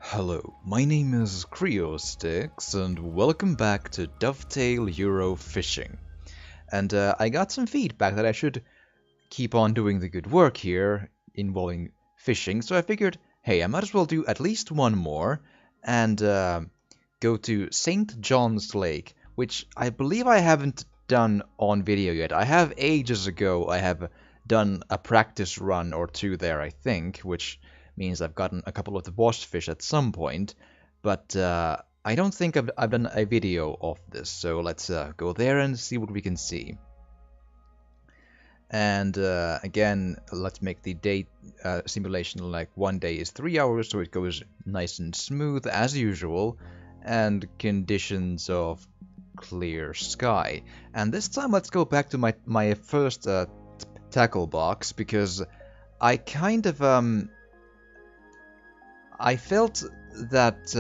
Hello, my name is Creostix, and welcome back to Dovetail Euro Fishing. And I got some feedback that I should keep on doing the good work here involving fishing, so I figured, hey, I might as well do at least one more and go to St. John's Lake, which I believe I haven't done on video yet. I have ages ago, I have done a practice run or two there, I think, which means I've gotten a couple of the washed fish at some point, but I don't think I've done a video of this, so let's go there and see what we can see. And again, let's make the day simulation like 1 day is 3 hours, so it goes nice and smooth as usual, and conditions of clear sky. And this time let's go back to my first tackle box, because I kind of I felt that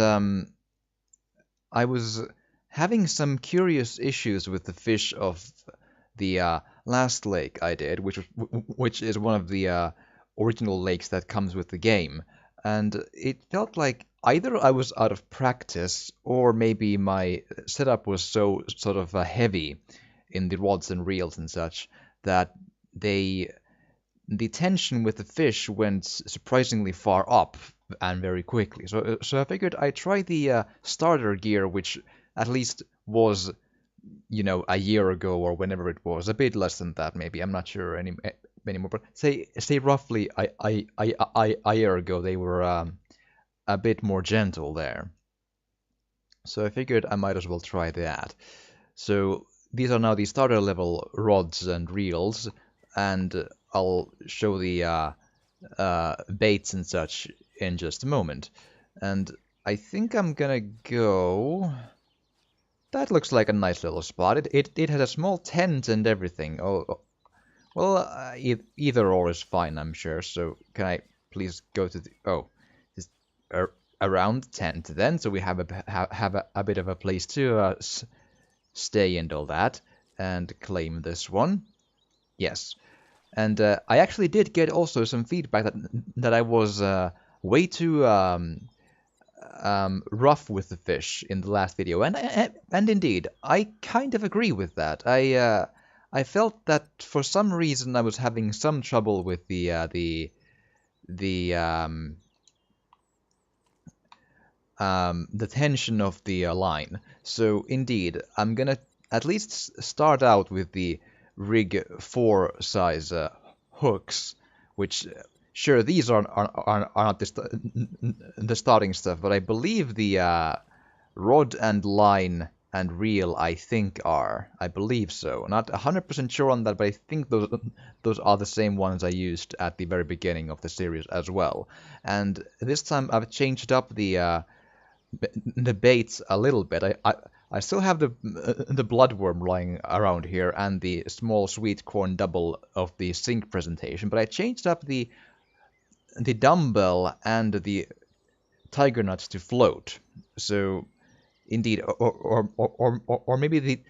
I was having some curious issues with the fish of the last lake I did, which is one of the original lakes that comes with the game, and it felt like either I was out of practice or maybe my setup was so sort of heavy in the rods and reels and such that the tension with the fish went surprisingly far up and very quickly. So I figured I'd try the starter gear, which at least was, a year ago or whenever it was, a bit less than that maybe. I'm not sure anymore, but say roughly a year ago they were a bit more gentle there. So I figured I might as well try that. So these are now the starter level rods and reels, and I'll show the baits and such in just a moment. And I think I'm gonna go... That looks like a nice little spot. It has a small tent and everything. Oh, well, either or is fine, I'm sure. So can I please go to the... Oh, just around the tent then, so we have a bit of a place to stay and all that, and claim this one. Yes. And I actually did get also some feedback that I was way too rough with the fish in the last video, and indeed, I kind of agree with that. I felt that for some reason I was having some trouble with the tension of the line. So indeed, I'm gonna at least start out with the rig 4 size hooks, which sure, these are not the starting stuff, but I believe the rod and line and reel I think are. I believe so. Not 100% sure on that, but I think those are the same ones I used at the very beginning of the series as well. And this time I've changed up the baits a little bit. I still have the bloodworm lying around here and the small sweet corn double of the sink presentation, but I changed up the dumbbell and the tiger nuts to float. So indeed, or maybe the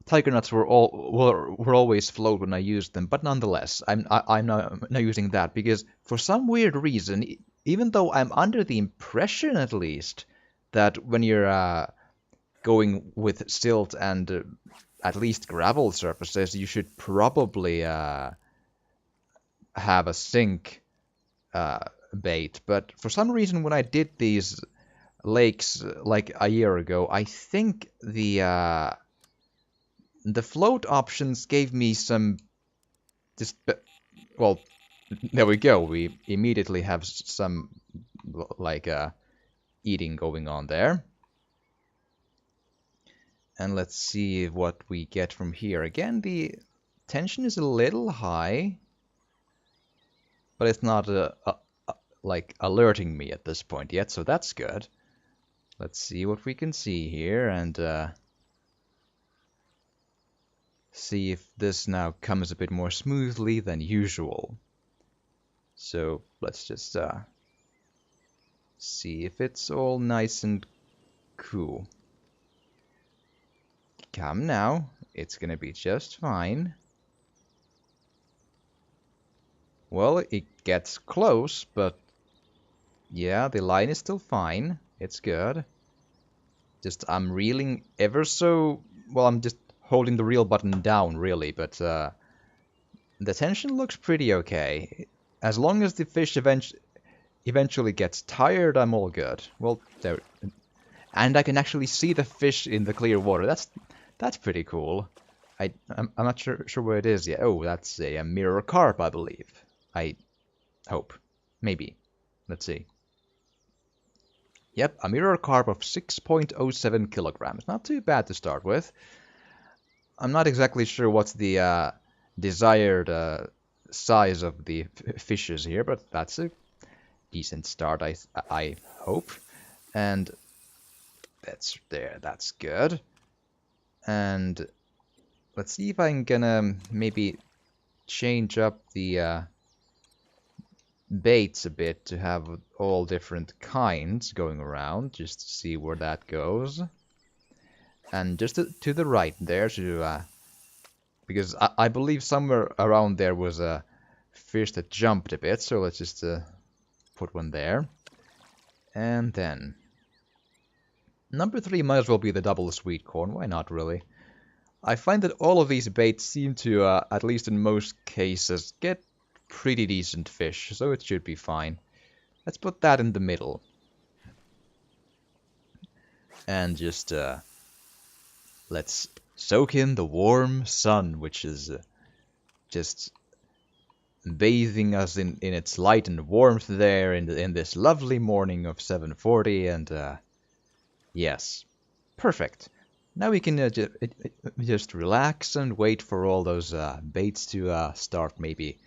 tiger nuts were always float when I used them, but nonetheless, I'm not using that because for some weird reason, even though I'm under the impression at least that when you're going with silt and at least gravel surfaces, you should probably have a sink bait. But for some reason, when I did these lakes like a year ago, I think the float options gave me some just well, there we go. We immediately have some like eating going on there. And let's see what we get from here. Again, the tension is a little high, but it's not like alerting me at this point yet, so that's good. Let's see what we can see here and see if this now comes a bit more smoothly than usual. So let's just see if it's all nice and cool. Come now, it's gonna be just fine. Well, it gets close, but Yeah, the line is still fine. It's good. Just I'm reeling ever so well. I'm just holding the reel button down really, but the tension looks pretty okay. As long as the fish eventually gets tired, I'm all good. Well, there, and I can actually see the fish in the clear water. That's pretty cool. I'm not sure where it is yet. Oh, that's a mirror carp, I believe. I hope, maybe. Let's see. Yep, a mirror carp of 6.07 kilograms. Not too bad to start with. I'm not exactly sure what's the desired size of the fishes here, but that's a decent start, I hope. And that's there. That's good. And let's see if I'm gonna maybe change up the baits a bit to have all different kinds going around, just to see where that goes. And just to the right there, because I believe somewhere around there was a fish that jumped a bit, so let's just put one there. And then number 3 might as well be the double sweet corn, why not really? I find that all of these baits seem to, at least in most cases, get pretty decent fish, so it should be fine. Let's put that in the middle. And just, let's soak in the warm sun, which is just bathing us in its light and warmth there in this lovely morning of 7:40, and yes, perfect. Now we can just relax and wait for all those baits to start maybe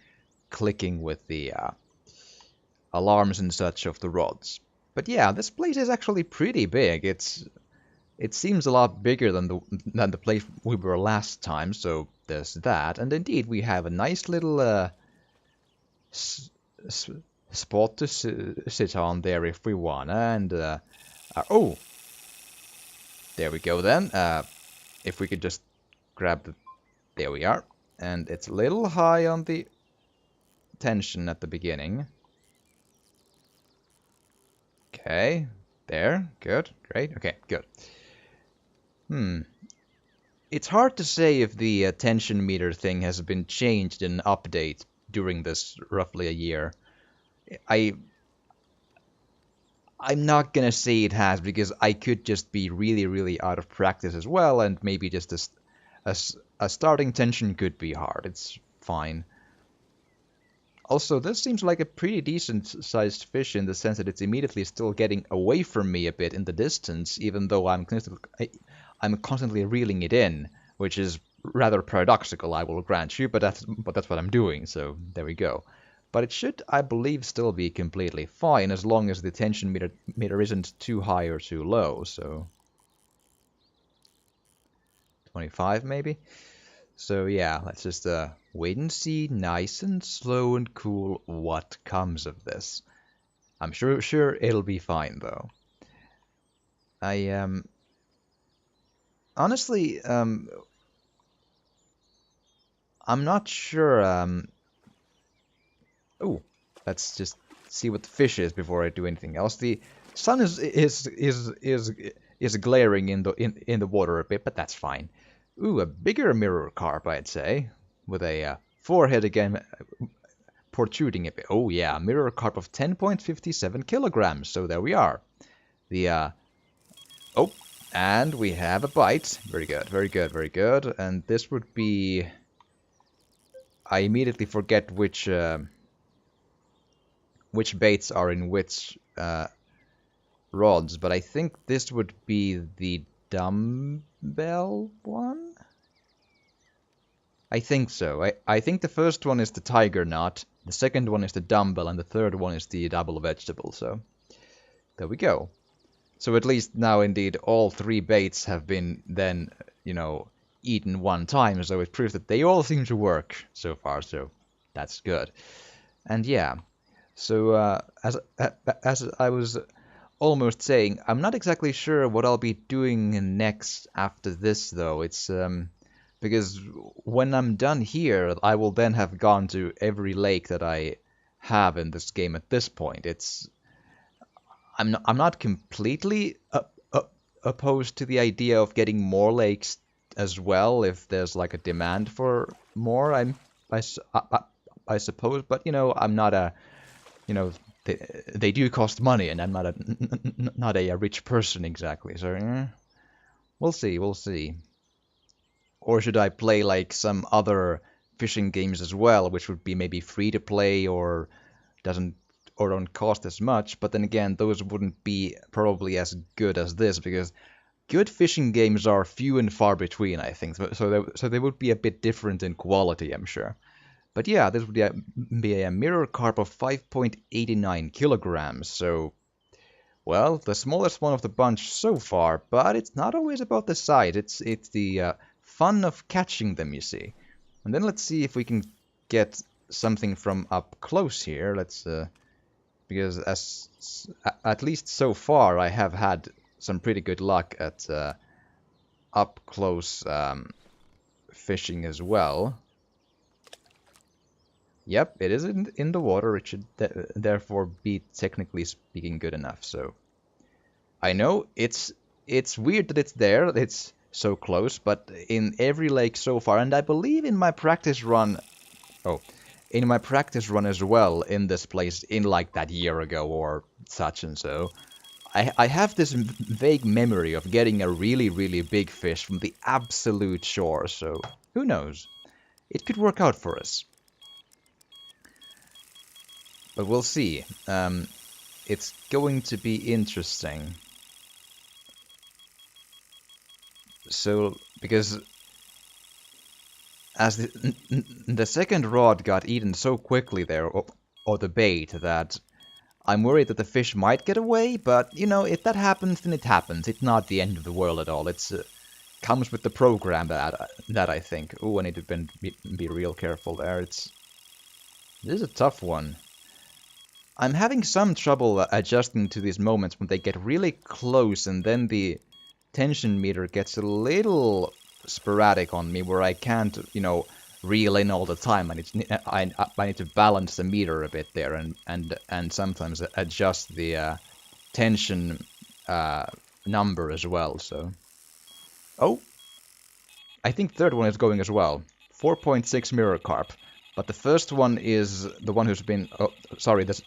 clicking with the alarms and such of the rods. But yeah, this place is actually pretty big. It seems a lot bigger than the place we were last time, so there's that. And indeed, we have a nice little spot to sit on there if we wanna. And oh, there we go then. If we could just grab the, there we are. And it's a little high on the tension at the beginning. Okay, there, good, great, okay, good. It's hard to say if the tension meter thing has been changed in an update during this roughly a year. I'm not gonna say it has because I could just be really, really out of practice as well, and maybe just a starting tension could be hard. It's fine. Also, this seems like a pretty decent-sized fish in the sense that it's immediately still getting away from me a bit in the distance, even though I'm constantly reeling it in, which is rather paradoxical, I will grant you, but that's what I'm doing, so there we go. But it should, I believe, still be completely fine as long as the tension meter isn't too high or too low, so 25 maybe? So yeah, let's just wait and see, nice and slow and cool, what comes of this. I'm sure it'll be fine though. I honestly I'm not sure. Oh, let's just see what the fish is before I do anything else. The sun is glaring in the water a bit, but that's fine. Ooh, a bigger mirror carp, I'd say, with a forehead again protruding a bit. Oh yeah, mirror carp of 10.57 kilograms. So there we are. The oh, and we have a bite. Very good, very good, very good. And this would be. I immediately forget which baits are in which rods, but I think this would be the dumbbell one? I think so. I think the first one is the tiger knot, the second one is the dumbbell, and the third one is the double vegetable, so there we go. So at least now, indeed, all 3 baits have been then, eaten one time, so it proves that they all seem to work so far, so that's good. And yeah, so as I was almost saying, I'm not exactly sure what I'll be doing next after this, though. It's because when I'm done here, I will then have gone to every lake that I have in this game at this point. I'm not completely opposed to the idea of getting more lakes as well if there's like a demand for more. I, s- I suppose, but I'm not a they do cost money, and I'm not a rich person exactly. So we'll see, we'll see. Or should I play like some other fishing games as well, which would be maybe free to play or doesn't or don't cost as much? But then again, those wouldn't be probably as good as this because good fishing games are few and far between, I think. So they would be a bit different in quality, I'm sure. But yeah, this would be a mirror carp of 5.89 kilograms. So, well, the smallest one of the bunch so far, but it's not always about the size. It's the fun of catching them, you see. And then let's see if we can get something from up close here. Let's because at least so far I have had some pretty good luck at up close fishing as well. Yep, it is in the water. It should therefore be technically speaking good enough. So I know it's weird that it's there. It's so close, but in every lake so far, and I believe in my practice run. Oh, in my practice run as well in this place in like that year ago or such and so. I have this vague memory of getting a really, really big fish from the absolute shore, so who knows? It could work out for us. But we'll see. It's going to be interesting. So, because as the second rod got eaten so quickly there, or the bait, that I'm worried that the fish might get away, but, if that happens, then it happens. It's not the end of the world at all. It's comes with the program that I think. Oh, I need to be real careful there. This is a tough one. I'm having some trouble adjusting to these moments when they get really close and then the tension meter gets a little sporadic on me where I can't, reel in all the time. I need to balance the meter a bit there and sometimes adjust the tension number as well. So, oh, I think third one is going as well. 4.6 mirror carp. But the first one is the one who's been. Oh, sorry. The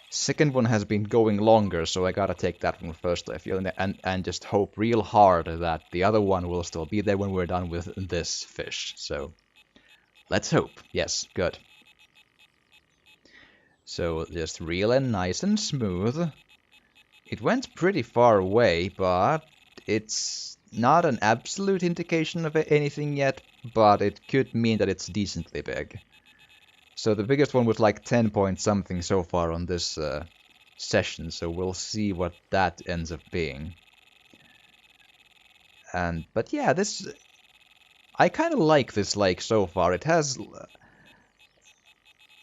second one has been going longer, so I gotta take that one first, I feel, and just hope real hard that the other one will still be there when we're done with this fish. So let's hope. Yes, good. So just reel in nice and smooth. It went pretty far away, but it's not an absolute indication of anything yet, but it could mean that it's decently big. So the biggest one was like 10 point something so far on this session, so we'll see what that ends up being. But yeah, I kind of like this lake so far.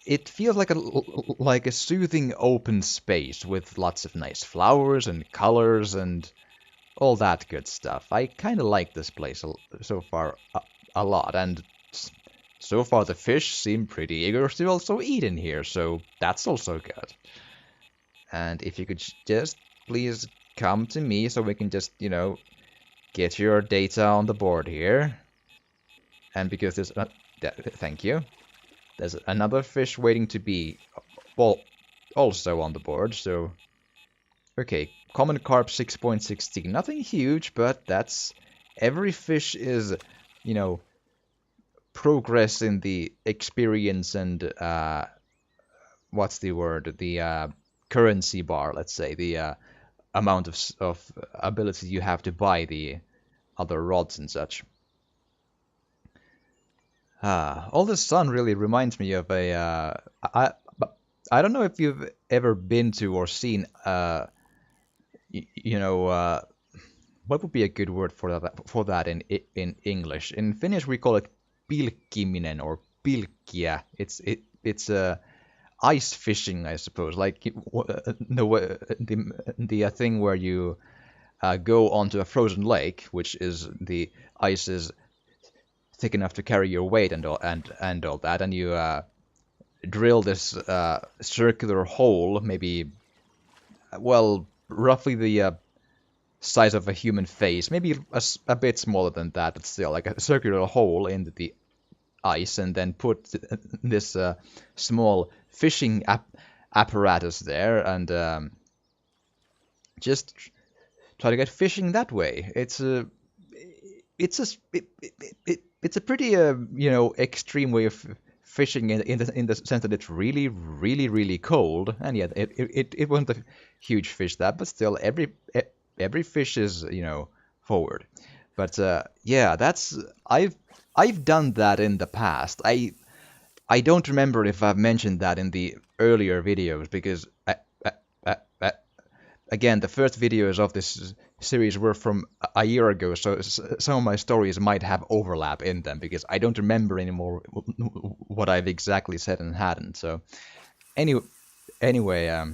It feels like a soothing open space with lots of nice flowers and colors and all that good stuff. I kind of like this place so far a lot, and so far the fish seem pretty eager to also eat in here, so that's also good. And if you could just please come to me so we can just, get your data on the board here. And because there's thank you. There's another fish waiting to be well also on the board, so okay, common carp 6.16. Nothing huge, but that's every fish is, you know, progress in the experience and what's the word? The currency bar, let's say, the amount of ability you have to buy the other rods and such. All this sun really reminds me of a. I don't know if you've ever been to or seen. You know, what would be a good word for that in English? In Finnish, we call it pilkkiminen or pilkkiä. It's ice fishing, I suppose. Like the thing where you go onto a frozen lake, which is the ice is thick enough to carry your weight and all that, and you drill this circular hole, maybe well, roughly the size of a human face, maybe a bit smaller than that, but still like a circular hole into the ice, and then put this small fishing apparatus there, and just try to get fishing that way. It's a it's a pretty extreme way of fishing in the sense that it's really really cold, and yet it wasn't a huge fish that, but still every fish is forward. But yeah, that's I've done that in the past. I don't remember if I've mentioned that in the earlier videos because I, again, the first videos of this series were from a year ago, so some of my stories might have overlap in them because I don't remember anymore what I've exactly said and hadn't. So anyway, anyway,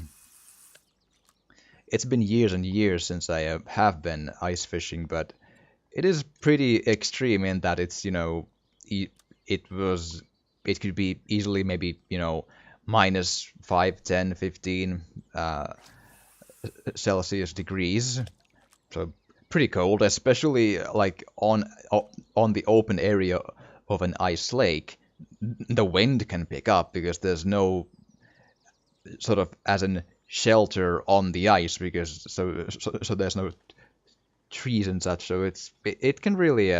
it's been years and years since I have been ice fishing, but it is pretty extreme in that it's it was it could be easily maybe minus 5, 10, 15 Celsius degrees, so pretty cold, especially like on the open area of an ice lake. The wind can pick up because there's no sort of as an shelter on the ice because so there's no trees and such. So it can really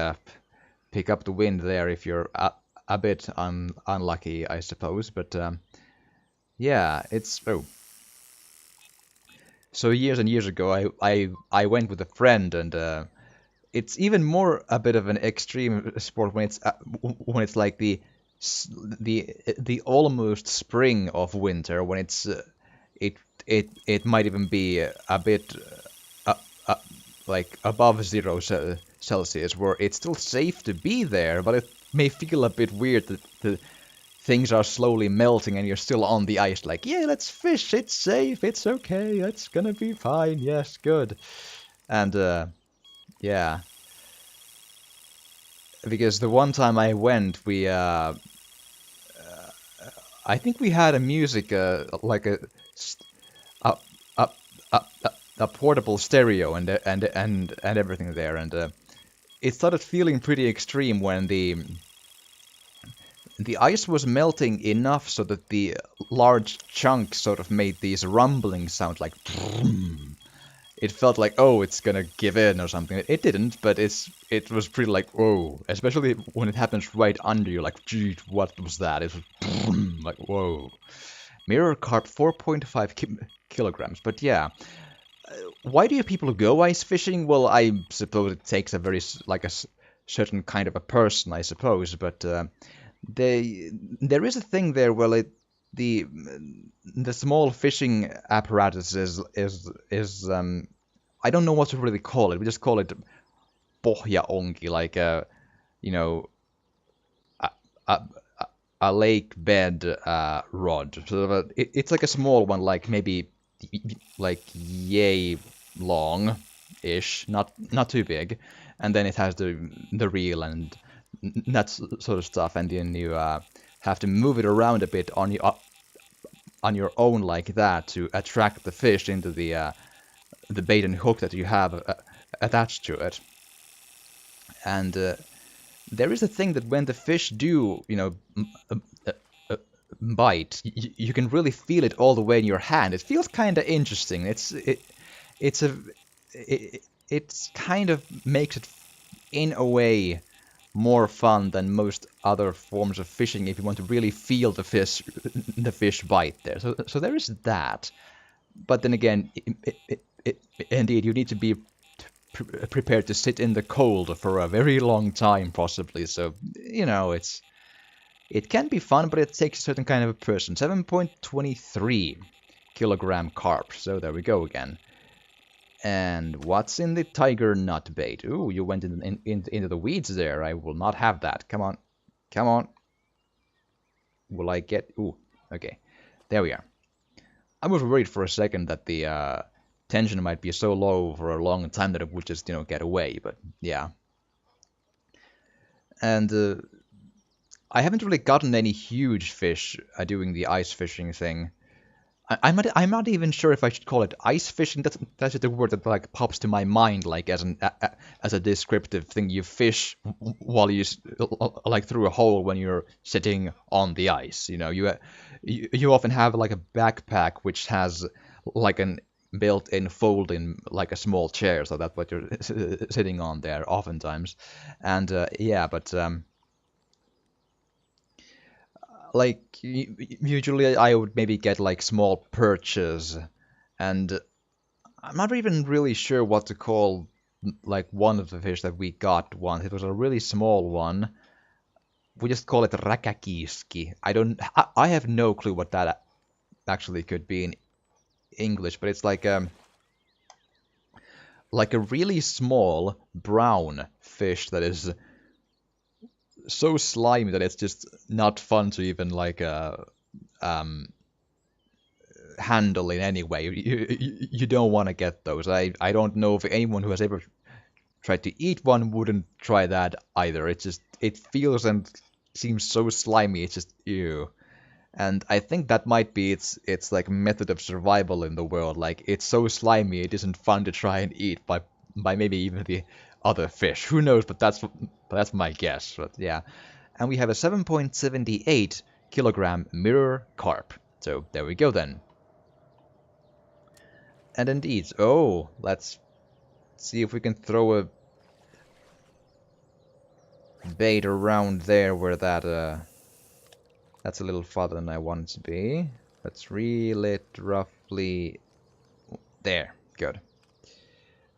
pick up the wind there if you're a bit unlucky, I suppose. But yeah, it's so years and years ago, I went with a friend, and it's even more a bit of an extreme sport when it's like the almost spring of winter when it it might even be a bit uh, uh, like above zero Celsius, where it's still safe to be there, but it may feel a bit weird that the things are slowly melting and you're still on the ice, like, yeah, let's fish, it's safe, it's okay, it's gonna be fine, yes, good. And yeah, because the one time I went, I think we had a music, like a, a, a portable stereo and everything there, and it started feeling pretty extreme when the ice was melting enough so that the large chunks sort of made these rumbling sounds like it felt like, oh, it's gonna give in or something. It didn't, but it was pretty like, whoa, especially when it happens right under you, like, gee, what was that? It was like, whoa. Mirror carp 4.5 kilograms, but yeah. Why do people go ice fishing? Well, I suppose it takes a very like a certain kind of a person, I suppose, but there is a thing there where the small fishing apparatus is I don't know what to really call it. We just call it pohjaonki, like you know a a, a lake bed rod. So it's like a small one, like maybe like yay long ish, not too big, and then it has the reel and that sort of stuff, and then you have to move it around a bit on your own like that to attract the fish into the bait and hook that you have attached to it. And there is a thing that when the fish do, bite, you can really feel it all the way in your hand. It feels kind of interesting. It's a it's kind of makes it in a way more fun than most other forms of fishing if you want to really feel the fish bite there. So there is that. But then again, indeed, you need to be prepared to sit in the cold for a very long time, possibly. So it can be fun, but it takes a certain kind of a person. 7.23 kilogram carp. So there we go again. And what's in the tiger nut bait? Ooh, you went into the weeds there. I will not have that. Come on. Come on. Will I get... Ooh, okay. There we are. I was worried for a second that the tension might be so low for a long time that it would just, get away. But, yeah. And I haven't really gotten any huge fish doing the ice fishing thing. I'm not even sure if I should call it ice fishing. That's just the word that like pops to my mind, like as a descriptive thing. You fish while like through a hole when you're sitting on the ice. You know, you often have like a backpack which has like an built-in fold-in like a small chair, so that's what you're sitting on there oftentimes. And yeah, but like usually I would maybe get like small perches, and I'm not even really sure what to call like one of the fish that we got once. It was a really small one. We just call it rakakiski. I have no clue what that actually could be in English, but it's like a really small brown fish that is so slimy that it's just not fun to even like um handle in any way. You don't want to get those. I don't know if anyone who has ever tried to eat one wouldn't try that either. It feels and seems so slimy. It's just ew. And I think that might be its like method of survival in the world. Like it's so slimy, it isn't fun to try and eat by maybe even the other fish. Who knows? But that's my guess. But yeah, and we have a 7.78 kilogram mirror carp. So there we go then. And indeed, oh, let's see if we can throw a bait around there where that's a little farther than I want it to be. Let's reel it roughly there. Good.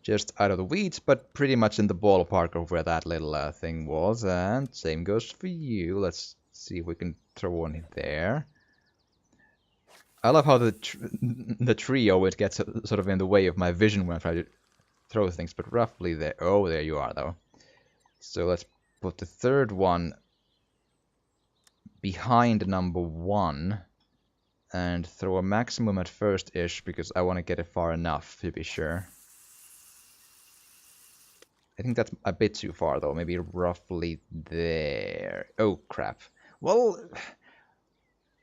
Just out of the weeds, but pretty much in the ballpark of where that little thing was. And same goes for you. Let's see if we can throw one in there. I love how the tree always gets sort of in the way of my vision when I try to throw things, but roughly there. Oh, there you are, though. So let's put the third one behind number one and throw a maximum at first-ish because I want to get it far enough to be sure. I think that's a bit too far, though. Maybe roughly there. Oh, crap. Well,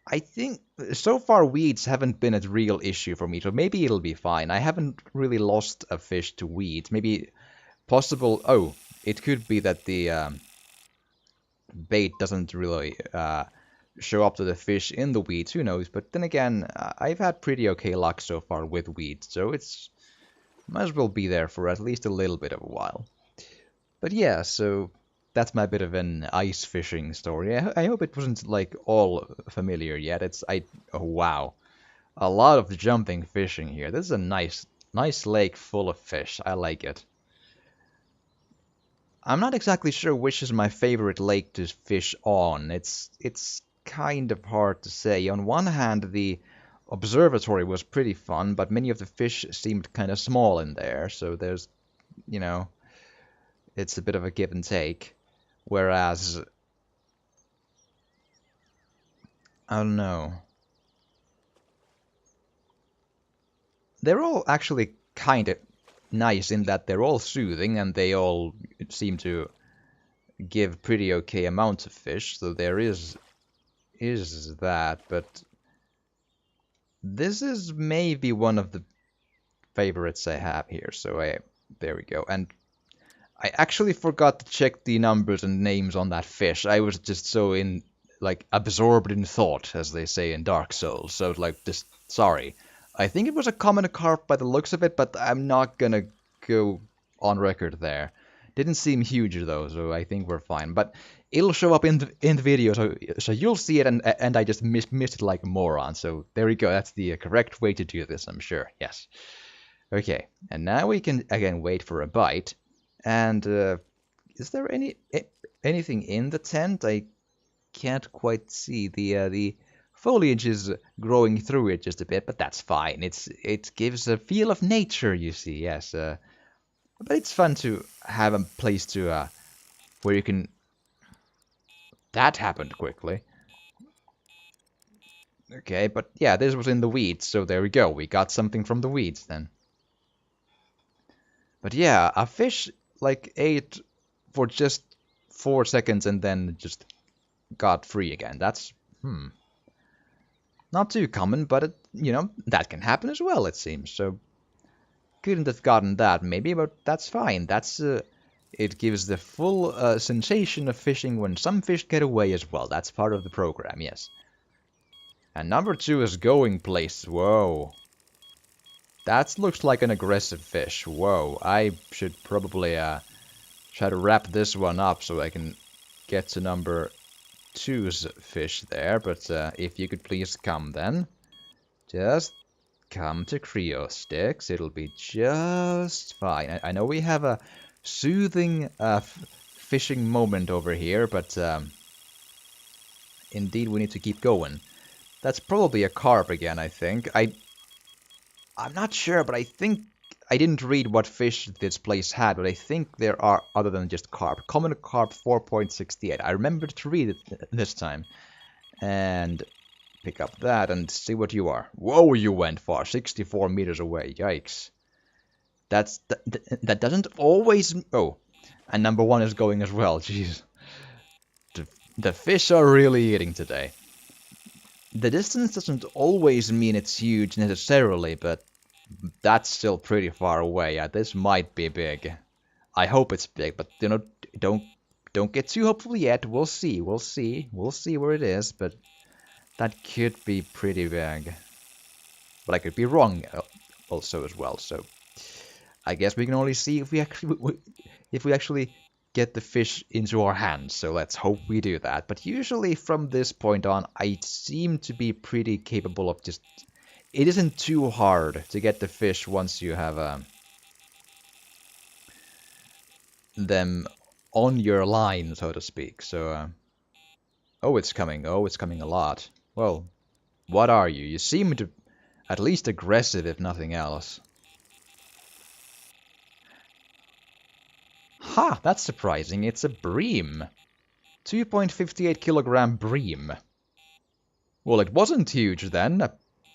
I think so far weeds haven't been a real issue for me, so maybe it'll be fine. I haven't really lost a fish to weeds. Maybe possible... Oh, it could be that the bait doesn't really show up to the fish in the weeds. Who knows? But then again, I've had pretty okay luck so far with weeds, so it's might as well be there for at least a little bit of a while. But yeah, so that's my bit of an ice fishing story. I hope it wasn't like all familiar yet. Oh wow, a lot of jumping fishing here. This is a nice lake full of fish. I like it. I'm not exactly sure which is my favorite lake to fish on. It's kind of hard to say. On one hand, the observatory was pretty fun, but many of the fish seemed kind of small in there, so there's, you know, it's a bit of a give and take. Whereas, I don't know. They're all actually kind of nice in that they're all soothing and they all seem to give pretty okay amounts of fish, so there is that, but this is maybe one of the favorites I have here, so there we go. And I actually forgot to check the numbers and names on that fish. I was just so absorbed in thought, as they say in Dark Souls, so like just sorry. I think it was a common carp by the looks of it, but I'm not gonna go on record there. Didn't seem huge though, so I think we're fine. But it'll show up in the video, so you'll see it, and I just missed it like a moron. So there we go. That's the correct way to do this, I'm sure. Yes. Okay, and now we can again wait for a bite. And is there anything in the tent? I can't quite see. The foliage is growing through it just a bit, but that's fine. It gives a feel of nature, you see. Yes. But it's fun to have a place to where you can. That happened quickly. Okay, but yeah, this was in the weeds, so there we go. We got something from the weeds then. But yeah, a fish like ate for just 4 seconds and then just got free again. That's not too common, but that can happen as well, it seems. So couldn't have gotten that maybe, but that's fine. It gives the full sensation of fishing when some fish get away as well. That's part of the program, yes. And number 2 is going place. Whoa. That looks like an aggressive fish. Whoa. I should probably try to wrap this one up so I can get to number 2's fish there. But if you could please come then. Just come to Creo Sticks. It'll be just fine. I know we have a soothing fishing moment over here, but indeed we need to keep going. That's probably a carp again, I think. I'm not sure, but I think I didn't read what fish this place had, but I think there are other than just carp. Common carp 4.68. I remembered to read it this time. And pick up that and see what you are. Whoa, you went far. 64 meters away. Yikes. That doesn't always... Oh, and number 1 is going as well. Jeez. The fish are really eating today. The distance doesn't always mean it's huge necessarily, but that's still pretty far away. Yeah, this might be big. I hope it's big, but don't get too hopeful yet. We'll see. We'll see where it is, but that could be pretty big. But I could be wrong also as well. So I guess we can only see if we actually get the fish into our hands, so let's hope we do that. But usually from this point on, I seem to be pretty capable of just... It isn't too hard to get the fish once you have them on your line, so to speak. So, oh, it's coming. Oh, it's coming a lot. Well, what are you? You seem to at least aggressive, if nothing else. Ha! That's surprising. It's a bream. 2.58 kilogram bream. Well, it wasn't huge then,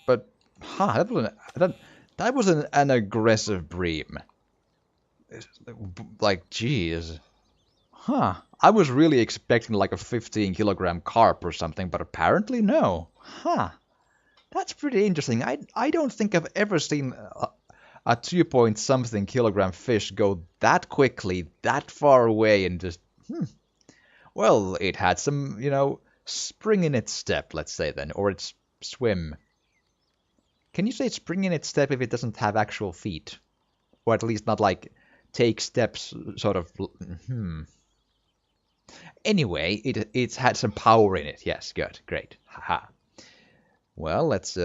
but ha! That was an aggressive bream. Like, jeez. Huh. I was really expecting like a 15 kilogram carp or something, but apparently no. Huh. That's pretty interesting. I don't think I've ever seen a 2-point-something kilogram fish go that quickly, that far away, and just, Well, it had some, spring in its step, let's say then, or its swim. Can you say spring in its step if it doesn't have actual feet? Or at least not like take steps, sort of, Anyway, it's had some power in it. Yes, good, great. Haha. Well, let's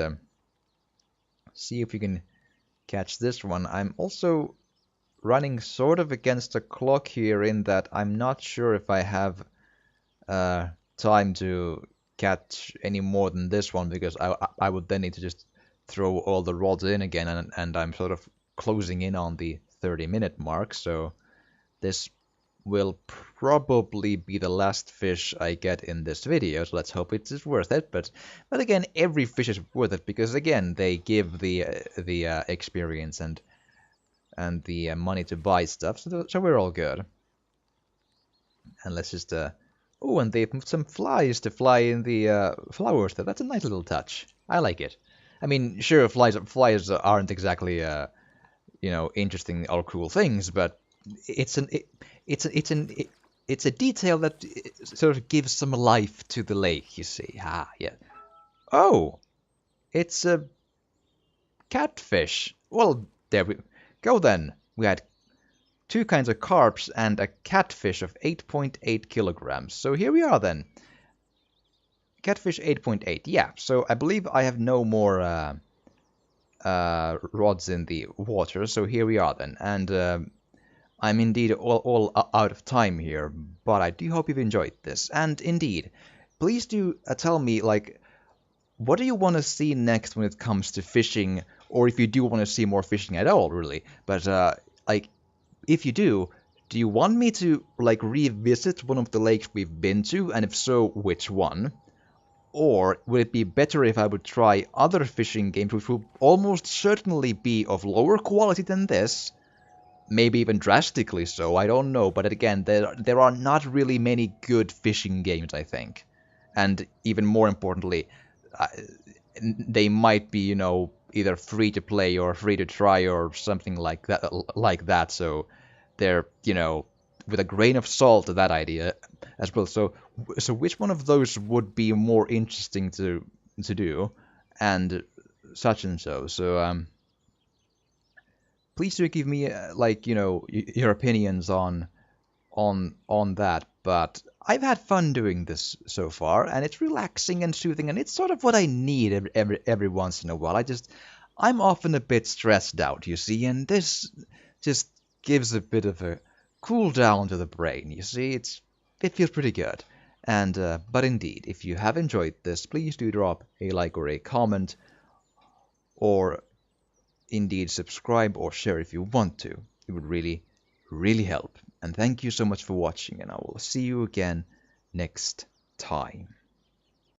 see if we can catch this one. I'm also running sort of against the clock here in that I'm not sure if I have time to catch any more than this one, because I would then need to just throw all the rods in again, and I'm sort of closing in on the 30-minute mark, so this will probably be the last fish I get in this video, so let's hope it's worth it. But again, every fish is worth it, because again, they give the experience and the money to buy stuff, so we're all good. And let's just oh, and they've moved some flies to fly in the flowers there. That's a nice little touch. I like it. I mean, sure, flies aren't exactly interesting or cool things, but it's a detail that sort of gives some life to the lake, you see. Ah, yeah. Oh, it's a catfish. Well, there we go then. We had 2 kinds of carps and a catfish of 8.8 kilograms. So here we are then. Catfish 8.8. Yeah, so I believe I have no more rods in the water, so here we are then. And I'm indeed all out of time here, but I do hope you've enjoyed this. And indeed, please do tell me, like, what do you want to see next when it comes to fishing, or if you do want to see more fishing at all, really. But, like, if you do you want me to, like, revisit one of the lakes we've been to, and if so, which one? Or would it be better if I would try other fishing games which will almost certainly be of lower quality than this? Maybe even drastically so, I don't know. But again, there are not really many good fishing games, I think. And even more importantly, they might be, either free to play or free to try or something like that. So they're, with a grain of salt to that idea as well. So which one of those would be more interesting to do, and such and so. So please do give me like your opinions on that. But I've had fun doing this so far, and it's relaxing and soothing, and it's sort of what I need every once in a while. I'm often a bit stressed out, you see, and this just gives a bit of a cool down to the brain. You see, it feels pretty good. And but indeed, if you have enjoyed this, please do drop a like or a comment, or indeed subscribe or share if you want to. It would really, really help. And thank you so much for watching, and I will see you again next time.